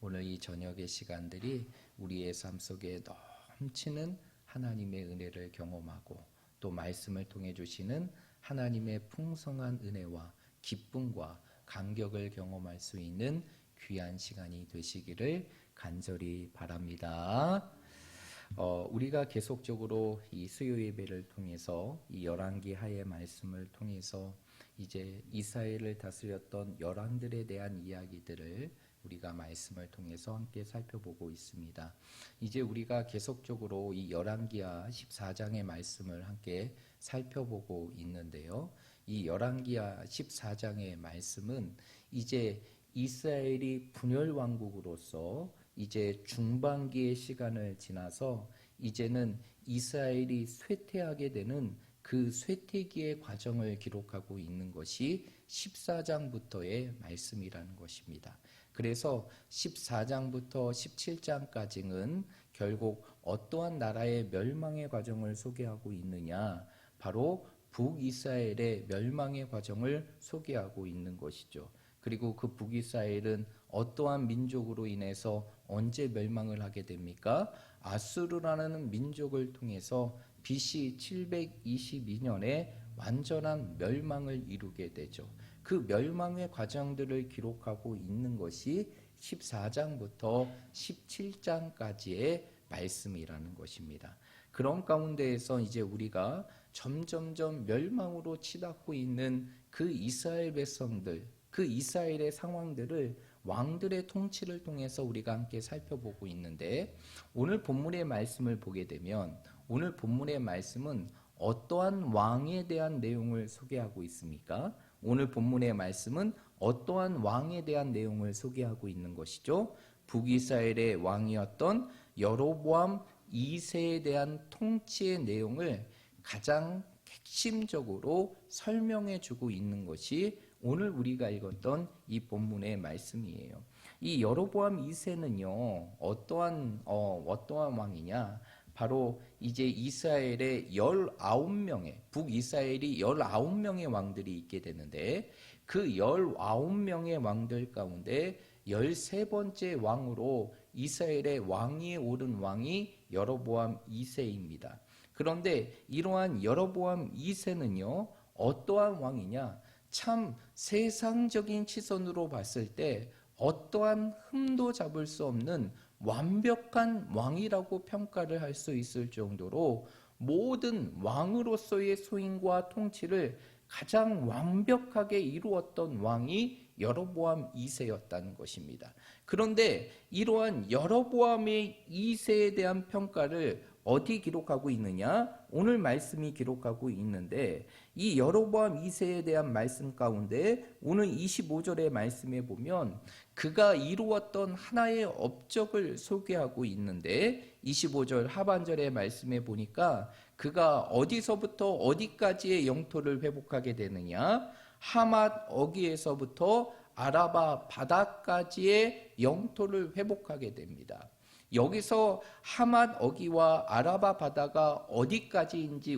오늘 이 저녁의 시간들이 우리의 삶 속에 넘치는 하나님의 은혜를 경험하고 또 말씀을 통해 주시는 하나님의 풍성한 은혜와 기쁨과 감격을 경험할 수 있는 귀한 시간이 되시기를 간절히 바랍니다. 우리가 계속적으로 이 수요 예배를 통해서 이 열왕기 하의 말씀을 통해서 이제 이스라엘을 다스렸던 열왕들에 대한 이야기들을 우리가 말씀을 통해서 함께 살펴보고 있습니다. 이제 우리가 계속적으로 이 열왕기하 14장의 말씀을 함께 살펴보고 있는데요. 이 열왕기하 14장의 말씀은 이제 이스라엘이 분열 왕국으로서 이제 중반기의 시간을 지나서 이제는 이스라엘이 쇠퇴하게 되는 그 쇠퇴기의 과정을 기록하고 있는 것이 14장부터의 말씀이라는 것입니다. 그래서 14장부터 17장까지는 결국 어떠한 나라의 멸망의 과정을 소개하고 있느냐, 바로 북이스라엘의 멸망의 과정을 소개하고 있는 것이죠. 그리고 그 북이스라엘은 어떠한 민족으로 인해서 언제 멸망을 하게 됩니까? 아수르라는 민족을 통해서 BC 722년에 완전한 멸망을 이루게 되죠. 그 멸망의 과정들을 기록하고 있는 것이 14장부터 17장까지의 말씀이라는 것입니다. 그런 가운데에서 이제 우리가 점점점 멸망으로 치닫고 있는 그 이스라엘 백성들, 그 이스라엘의 상황들을 왕들의 통치를 통해서 우리가 함께 살펴보고 있는데, 오늘 본문의 말씀을 보게 되면 오늘 본문의 말씀은 어떠한 왕에 대한 내용을 소개하고 있습니까? 오늘 본문의 말씀은 어떠한 왕에 대한 내용을 소개하고 있는 것이죠? 북이스라엘의 왕이었던 여로보암 2세에 대한 통치의 내용을 가장 핵심적으로 설명해 주고 있는 것이 오늘 우리가 읽었던 이 본문의 말씀이에요. 이 여로보암 2세는요, 어떠한 왕이냐? 바로 이제 이스라엘의 19명의, 북이스라엘이 19명의 왕들이 있게 되는데, 그 19명의 왕들 가운데 13번째 왕으로 이스라엘의 왕위에 오른 왕이 여로보암 2세입니다. 그런데 이러한 여로보암 2세는요, 어떠한 왕이냐? 참 세상적인 시선으로 봤을 때 어떠한 흠도 잡을 수 없는 완벽한 왕이라고 평가를 할 수 있을 정도로 모든 왕으로서의 소임과 통치를 가장 완벽하게 이루었던 왕이 여로보암 2세였다는 것입니다. 그런데 이러한 여로보암의 2세에 대한 평가를 어디 기록하고 있느냐? 오늘 말씀이 기록하고 있는데, 이 여로보암 2세에 대한 말씀 가운데 오늘 25절의 말씀에 보면 그가 이루었던 하나의 업적을 소개하고 있는데, 25절 하반절의 말씀에 보니까 그가 어디서부터 어디까지의 영토를 회복하게 되느냐? 하맛 어기에서부터 아라바 바다까지의 영토를 회복하게 됩니다. 여기서 하맛 어기와 아라바 바다가 어디까지인지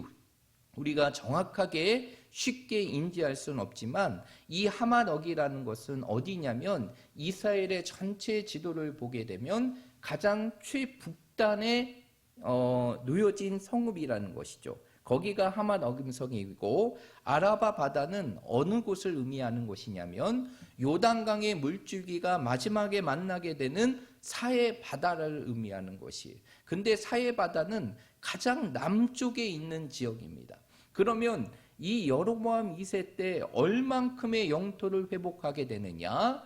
우리가 정확하게 쉽게 인지할 수는 없지만, 이 하맛 어기라는 것은 어디냐면 이스라엘의 전체 지도를 보게 되면 가장 최북단에 놓여진 성읍이라는 것이죠. 거기가 하맛 어김성이고, 아라바 바다는 어느 곳을 의미하는 것이냐면 요단강의 물줄기가 마지막에 만나게 되는 사해 바다를 의미하는 것이에요. 근데 사해 바다는 가장 남쪽에 있는 지역입니다. 그러면 이 여로보암 2세 때 얼만큼의 영토를 회복하게 되느냐?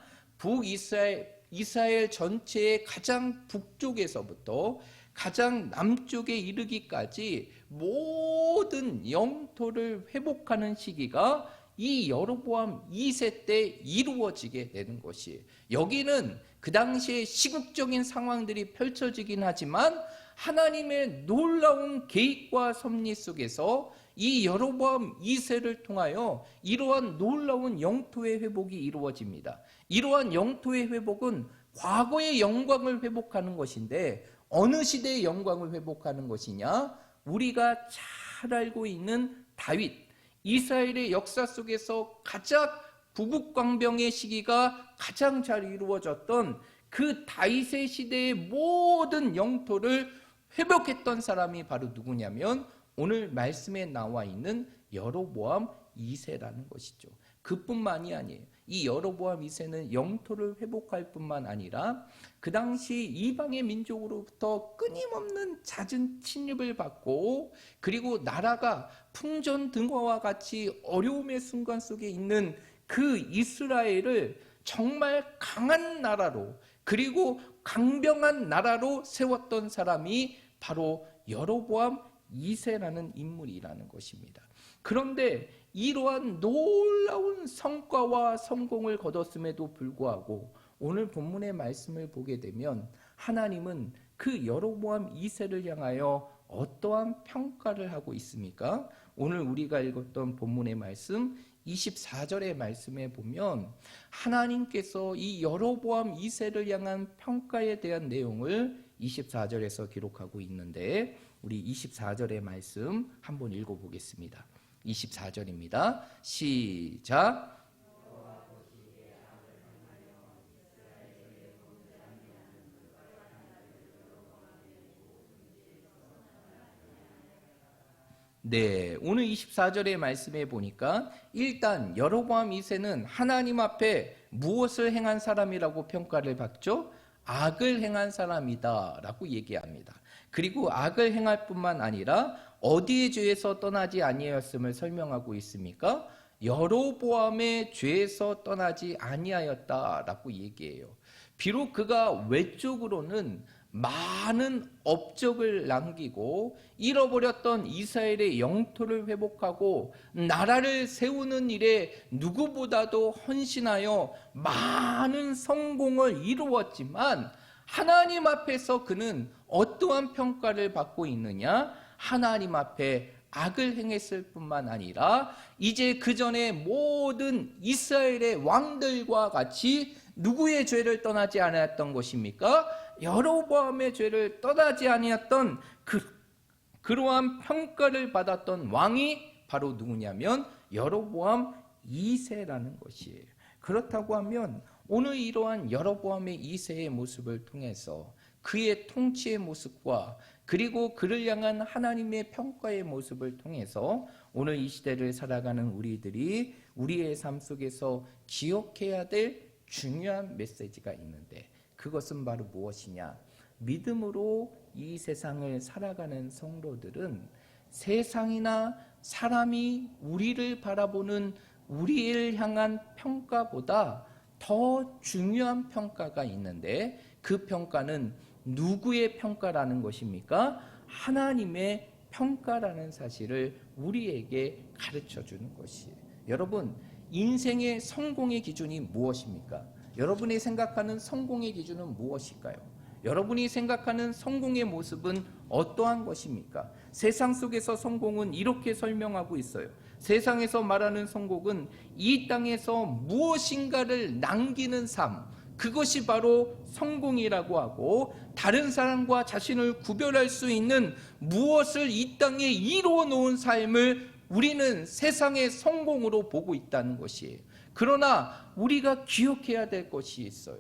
이스라엘 전체의 가장 북쪽에서부터 가장 남쪽에 이르기까지 모든 영토를 회복하는 시기가 이 여로보암 2세 때 이루어지게 되는 것이에요. 여기는 그 당시에 시국적인 상황들이 펼쳐지긴 하지만 하나님의 놀라운 계획과 섭리 속에서 이 여로보암 2세를 통하여 이러한 놀라운 영토의 회복이 이루어집니다. 이러한 영토의 회복은 과거의 영광을 회복하는 것인데, 어느 시대의 영광을 회복하는 것이냐? 우리가 잘 알고 있는 다윗, 이스라엘의 역사 속에서 가장 부국광병의 시기가 가장 잘 이루어졌던 그 다윗의 시대의 모든 영토를 회복했던 사람이 바로 누구냐면 오늘 말씀에 나와 있는 여로보암 2세라는 것이죠. 그뿐만이 아니에요. 이 여로보암 2세는 영토를 회복할 뿐만 아니라 그 당시 이방의 민족으로부터 끊임없는 잦은 침입을 받고 그리고 나라가 풍전등화와 같이 어려움의 순간 속에 있는 그 이스라엘을 정말 강한 나라로 그리고 강병한 나라로 세웠던 사람이 바로 여로보암 2세라는 인물이라는 것입니다. 그런데 이러한 놀라운 성과와 성공을 거뒀음에도 불구하고 오늘 본문의 말씀을 보게 되면 하나님은 그 여로보암 2세를 향하여 어떠한 평가를 하고 있습니까? 오늘 우리가 읽었던 본문의 말씀 24절의 말씀에 보면 하나님께서 이 여로보암 2세를 향한 평가에 대한 내용을 24절에서 기록하고 있는데 우리 24절의 말씀 한번 읽어보겠습니다. 24절입니다. 시작. 네, 오늘 24절의 말씀에 보니까 일단 여로보암 2세는 하나님 앞에 무엇을 행한 사람이라고 평가를 받죠? 악을 행한 사람이다 라고 얘기합니다. 그리고 악을 행할 뿐만 아니라 어디의 죄에서 떠나지 아니하였음을 설명하고 있습니까? 여로보암의 죄에서 떠나지 아니하였다라고 얘기해요. 비록 그가 외적으로는 많은 업적을 남기고 잃어버렸던 이스라엘의 영토를 회복하고 나라를 세우는 일에 누구보다도 헌신하여 많은 성공을 이루었지만 하나님 앞에서 그는 어떠한 평가를 받고 있느냐? 하나님 앞에 악을 행했을 뿐만 아니라 이제 그 전에 모든 이스라엘의 왕들과 같이 누구의 죄를 떠나지 않았던 것입니까? 여로보암의 죄를 떠나지 아니었던 그러한 평가를 받았던 왕이 바로 누구냐면 여로보암 2세라는 것이에요. 그렇다고 하면 오늘 이러한 여로보암의 2세의 모습을 통해서 그의 통치의 모습과 그리고 그를 향한 하나님의 평가의 모습을 통해서 오늘 이 시대를 살아가는 우리들이 우리의 삶 속에서 기억해야 될 중요한 메시지가 있는데 그것은 바로 무엇이냐? 믿음으로 이 세상을 살아가는 성도들은 세상이나 사람이 우리를 바라보는 우리를 향한 평가보다 더 중요한 평가가 있는데 그 평가는 누구의 평가라는 것입니까? 하나님의 평가라는 사실을 우리에게 가르쳐 주는 것이에요. 여러분, 인생의 성공의 기준이 무엇입니까? 여러분이 생각하는 성공의 기준은 무엇일까요? 여러분이 생각하는 성공의 모습은 어떠한 것입니까? 세상 속에서 성공은 이렇게 설명하고 있어요. 세상에서 말하는 성공은 이 땅에서 무엇인가를 남기는 삶, 그것이 바로 성공이라고 하고 다른 사람과 자신을 구별할 수 있는 무엇을 이 땅에 이루어 놓은 삶을 우리는 세상의 성공으로 보고 있다는 것이에요. 그러나 우리가 기억해야 될 것이 있어요.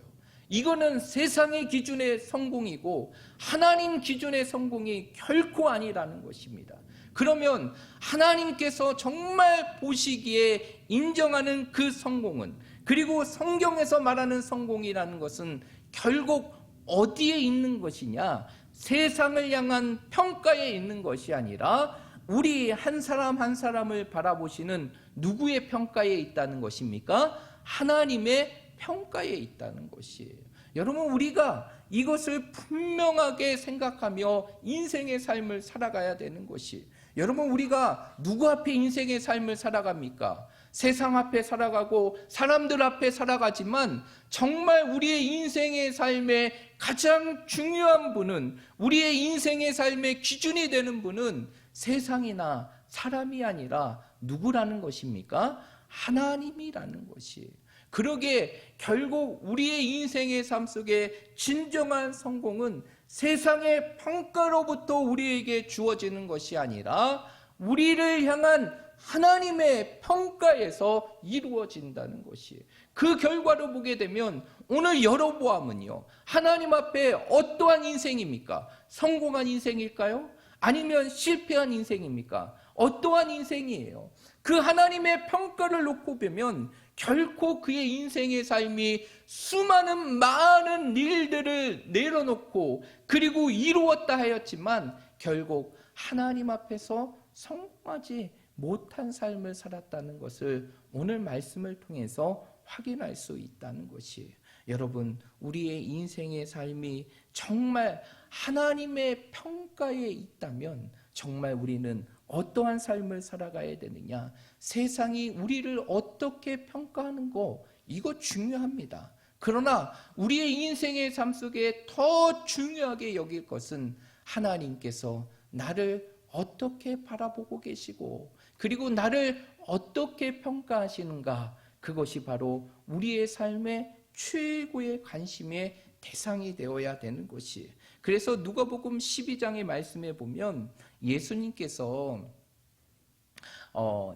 이거는 세상의 기준의 성공이고 하나님 기준의 성공이 결코 아니라는 것입니다. 그러면 하나님께서 정말 보시기에 인정하는 그 성공은, 그리고 성경에서 말하는 성공이라는 것은 결국 어디에 있는 것이냐? 세상을 향한 평가에 있는 것이 아니라 우리 한 사람 한 사람을 바라보시는 누구의 평가에 있다는 것입니까? 하나님의 평가에 있다는 것이에요. 여러분, 우리가 이것을 분명하게 생각하며 인생의 삶을 살아가야 되는 것이, 여러분, 우리가 누구 앞에 인생의 삶을 살아갑니까? 세상 앞에 살아가고 사람들 앞에 살아가지만 정말 우리의 인생의 삶의 가장 중요한 분은, 우리의 인생의 삶의 기준이 되는 분은 세상이나 사람이 아니라 누구라는 것입니까? 하나님이라는 것이에요. 그러기에 결국 우리의 인생의 삶 속에 진정한 성공은 세상의 평가로부터 우리에게 주어지는 것이 아니라 우리를 향한 하나님의 평가에서 이루어진다는 것이에요. 그 결과로 보게 되면 오늘 여로보암은요, 하나님 앞에 어떠한 인생입니까? 성공한 인생일까요? 아니면 실패한 인생입니까? 어떠한 인생이에요? 그 하나님의 평가를 놓고 보면 결코 그의 인생의 삶이 수많은 많은 일들을 내려놓고 그리고 이루었다 하였지만 결국 하나님 앞에서 성공하지 못한 삶을 살았다는 것을 오늘 말씀을 통해서 확인할 수 있다는 것이에요. 여러분, 우리의 인생의 삶이 정말 하나님의 평가에 있다면 정말 우리는 어떠한 삶을 살아가야 되느냐? 세상이 우리를 어떻게 평가하는 거, 이거 중요합니다. 그러나 우리의 인생의 삶 속에 더 중요하게 여길 것은 하나님께서 나를 어떻게 바라보고 계시고 그리고 나를 어떻게 평가하시는가, 그것이 바로 우리의 삶의 최고의 관심의 대상이 되어야 되는 것이에요. 그래서 누가복음 12장의 말씀에 보면 예수님께서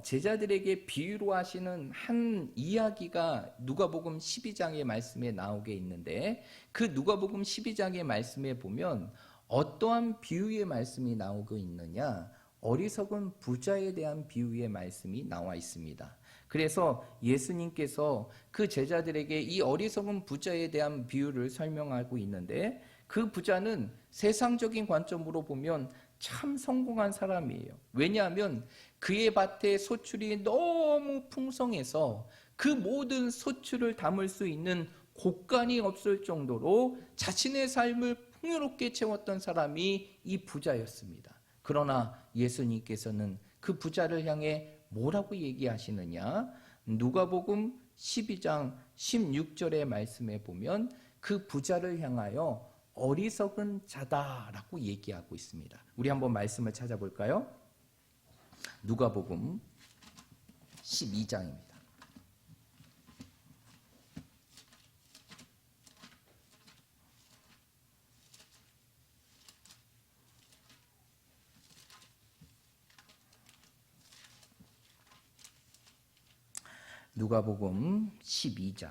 제자들에게 비유로 하시는 한 이야기가 누가복음 12장의 말씀에 나오게 있는데, 그 누가복음 12장의 말씀에 보면 어떠한 비유의 말씀이 나오고 있느냐, 어리석은 부자에 대한 비유의 말씀이 나와 있습니다. 그래서 예수님께서 그 제자들에게 이 어리석은 부자에 대한 비유를 설명하고 있는데, 그 부자는 세상적인 관점으로 보면 참 성공한 사람이에요. 왜냐하면 그의 밭에 소출이 너무 풍성해서 그 모든 소출을 담을 수 있는 곳간이 없을 정도로 자신의 삶을 풍요롭게 채웠던 사람이 이 부자였습니다. 그러나 예수님께서는 그 부자를 향해 뭐라고 얘기하시느냐? 누가복음 12장 16절의 말씀에 보면 그 부자를 향하여 어리석은 자다라고 얘기하고 있습니다. 우리 한번 말씀을 찾아볼까요? 누가복음 12장입니다. 누가복음 12장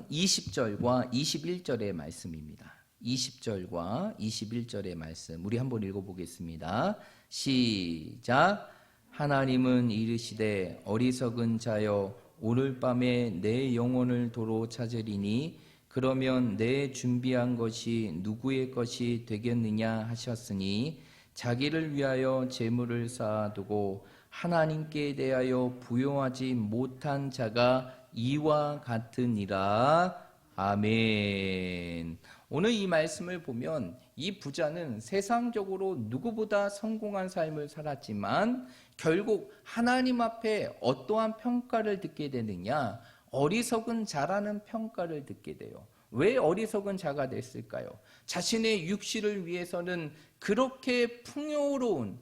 20절과 21절의 말씀입니다. 20절과 21절의 말씀 우리 한번 읽어보겠습니다. 시작. 하나님은 이르시되 어리석은 자여 오늘 밤에 내 영혼을 도로 찾으리니 그러면 내 준비한 것이 누구의 것이 되겠느냐 하셨으니 자기를 위하여 재물을 쌓아두고 하나님께 대하여 부요하지 못한 자가 이와 같으니라. 아멘. 오늘 이 말씀을 보면 이 부자는 세상적으로 누구보다 성공한 삶을 살았지만 결국 하나님 앞에 어떠한 평가를 듣게 되느냐? 어리석은 자라는 평가를 듣게 돼요. 왜 어리석은 자가 됐을까요? 자신의 육신을 위해서는 그렇게 풍요로운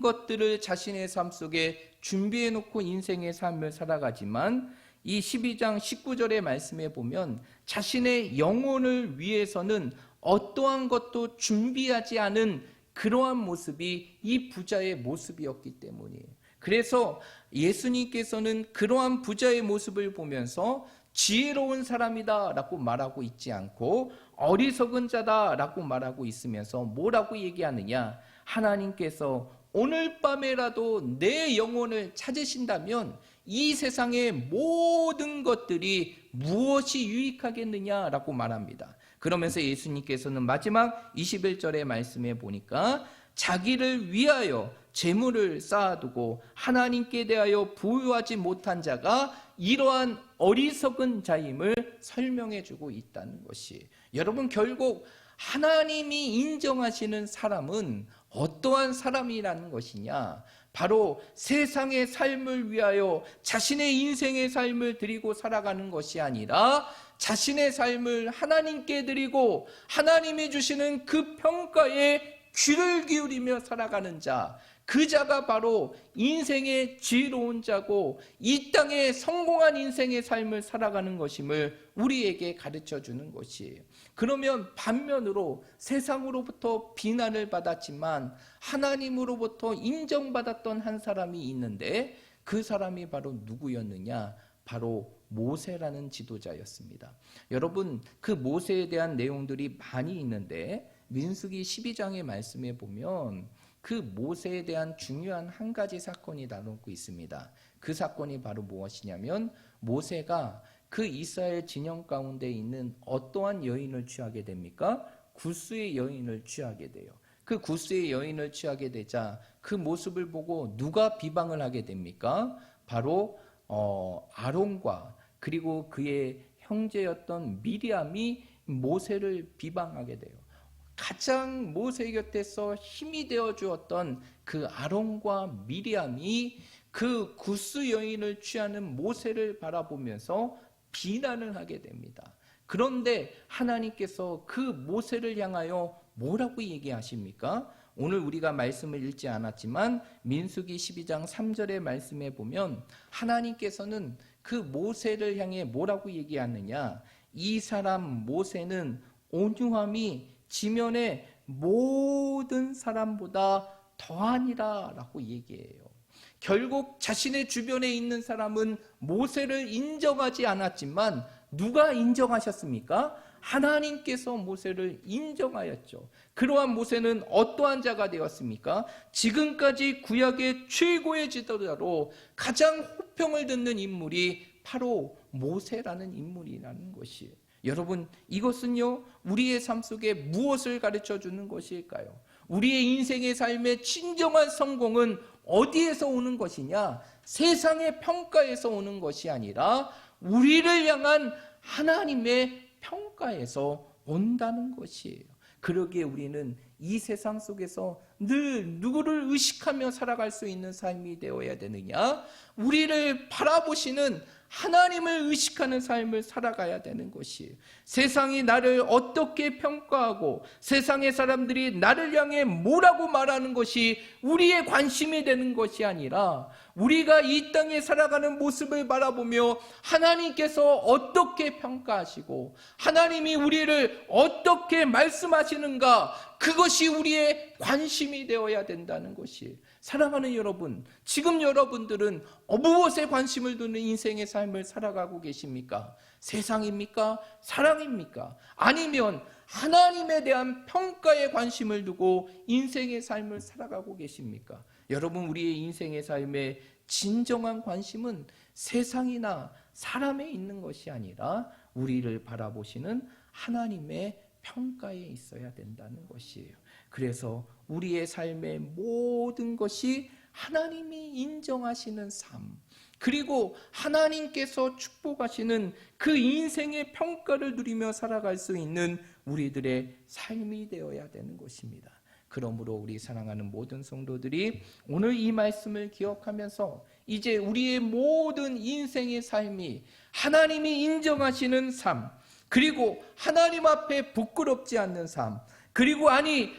것들을 자신의 삶 속에 준비해 놓고 인생의 삶을 살아가지만 이 12장 19절의 말씀에 보면 자신의 영혼을 위해서는 어떠한 것도 준비하지 않은 그러한 모습이 이 부자의 모습이었기 때문이에요. 그래서 예수님께서는 그러한 부자의 모습을 보면서 지혜로운 사람이다 라고 말하고 있지 않고 어리석은 자다 라고 말하고 있으면서 뭐라고 얘기하느냐? 하나님께서 오늘 밤에라도 내 영혼을 찾으신다면 이 세상의 모든 것들이 무엇이 유익하겠느냐라고 말합니다. 그러면서 예수님께서는 마지막 21절의 말씀에 보니까 자기를 위하여 재물을 쌓아두고 하나님께 대하여 부유하지 못한 자가 이러한 어리석은 자임을 설명해 주고 있다는 것이, 여러분 결국 하나님이 인정하시는 사람은 어떠한 사람이라는 것이냐? 바로 세상의 삶을 위하여 자신의 인생의 삶을 드리고 살아가는 것이 아니라 자신의 삶을 하나님께 드리고 하나님이 주시는 그 평가에 귀를 기울이며 살아가는 자, 그 자가 바로 인생의 지혜로운 자고 이 땅에 성공한 인생의 삶을 살아가는 것임을 우리에게 가르쳐 주는 것이에요. 그러면 반면으로 세상으로부터 비난을 받았지만 하나님으로부터 인정받았던 한 사람이 있는데 그 사람이 바로 누구였느냐? 바로 모세라는 지도자였습니다. 여러분, 그 모세에 대한 내용들이 많이 있는데 민수기 12장의 말씀에 보면 그 모세에 대한 중요한 한 가지 사건이 나오고 있습니다. 그 사건이 바로 무엇이냐면 모세가 그 이스라엘 진영 가운데 있는 어떠한 여인을 취하게 됩니까? 구스의 여인을 취하게 돼요. 그 구스의 여인을 취하게 되자 그 모습을 보고 누가 비방을 하게 됩니까? 바로 아론과 그리고 그의 형제였던 미리암이 모세를 비방하게 돼요. 가장 모세 곁에서 힘이 되어 주었던 그 아론과 미리암이 그 구스 여인을 취하는 모세를 바라보면서 비난을 하게 됩니다. 그런데 하나님께서 그 모세를 향하여 뭐라고 얘기하십니까? 오늘 우리가 말씀을 읽지 않았지만 민수기 12장 3절의 말씀에 보면 하나님께서는 그 모세를 향해 뭐라고 얘기하느냐? 이 사람 모세는 온유함이 지면의 모든 사람보다 더하니라 라고 얘기해요. 결국 자신의 주변에 있는 사람은 모세를 인정하지 않았지만 누가 인정하셨습니까? 하나님께서 모세를 인정하였죠. 그러한 모세는 어떠한 자가 되었습니까? 지금까지 구약의 최고의 지도자로 가장 호평을 듣는 인물이 바로 모세라는 인물이라는 것이에요. 여러분, 이것은요 우리의 삶 속에 무엇을 가르쳐 주는 것일까요? 우리의 인생의 삶의 진정한 성공은 어디에서 오는 것이냐? 세상의 평가에서 오는 것이 아니라 우리를 향한 하나님의 평가에서 온다는 것이에요. 그러기에 우리는 이 세상 속에서 늘 누구를 의식하며 살아갈 수 있는 삶이 되어야 되느냐? 우리를 바라보시는 하나님을 의식하는 삶을 살아가야 되는 것이에요. 세상이 나를 어떻게 평가하고 세상의 사람들이 나를 향해 뭐라고 말하는 것이 우리의 관심이 되는 것이 아니라 우리가 이 땅에 살아가는 모습을 바라보며 하나님께서 어떻게 평가하시고 하나님이 우리를 어떻게 말씀하시는가, 그것이 우리의 관심이 되어야 된다는 것이에요. 사랑하는 여러분, 지금 여러분들은 무엇에 관심을 두는 인생의 삶을 살아가고 계십니까? 세상입니까? 사랑입니까? 아니면 하나님에 대한 평가에 관심을 두고 인생의 삶을 살아가고 계십니까? 여러분, 우리의 인생의 삶의 진정한 관심은 세상이나 사람에 있는 것이 아니라 우리를 바라보시는 하나님의 평가에 있어야 된다는 것이에요. 그래서 우리의 삶의 모든 것이 하나님이 인정하시는 삶, 그리고 하나님께서 축복하시는 그 인생의 평가를 누리며 살아갈 수 있는 우리들의 삶이 되어야 되는 것입니다. 그러므로 우리 사랑하는 모든 성도들이 오늘 이 말씀을 기억하면서 이제 우리의 모든 인생의 삶이 하나님이 인정하시는 삶, 그리고 하나님 앞에 부끄럽지 않는 삶, 그리고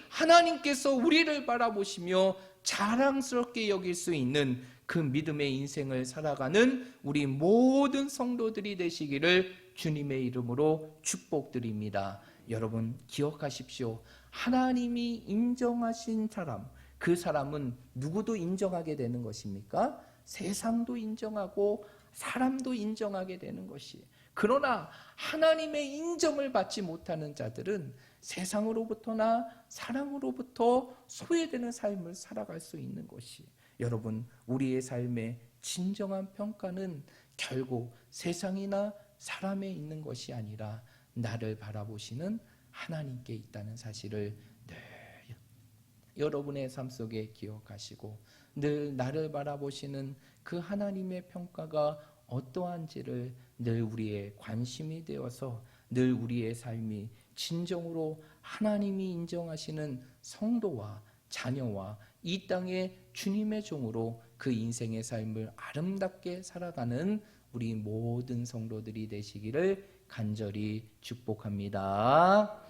하나님께서 우리를 바라보시며 자랑스럽게 여길 수 있는 그 믿음의 인생을 살아가는 우리 모든 성도들이 되시기를 주님의 이름으로 축복드립니다. 여러분, 기억하십시오. 하나님이 인정하신 사람, 그 사람은 누구도 인정하게 되는 것입니까? 세상도 인정하고 사람도 인정하게 되는 것이에요. 그러나 하나님의 인정을 받지 못하는 자들은 세상으로부터나 사람으로부터 소외되는 삶을 살아갈 수 있는 것이에요. 여러분, 우리의 삶의 진정한 평가는 결국 세상이나 사람에 있는 것이 아니라 나를 바라보시는 하나님께 있다는 사실을 늘 여러분의 삶 속에 기억하시고 늘 나를 바라보시는 그 하나님의 평가가 어떠한지를 늘 우리의 관심이 되어서 늘 우리의 삶이 진정으로 하나님이 인정하시는 성도와 자녀와 이 땅의 주님의 종으로 그 인생의 삶을 아름답게 살아가는 우리 모든 성도들이 되시기를 간절히 축복합니다.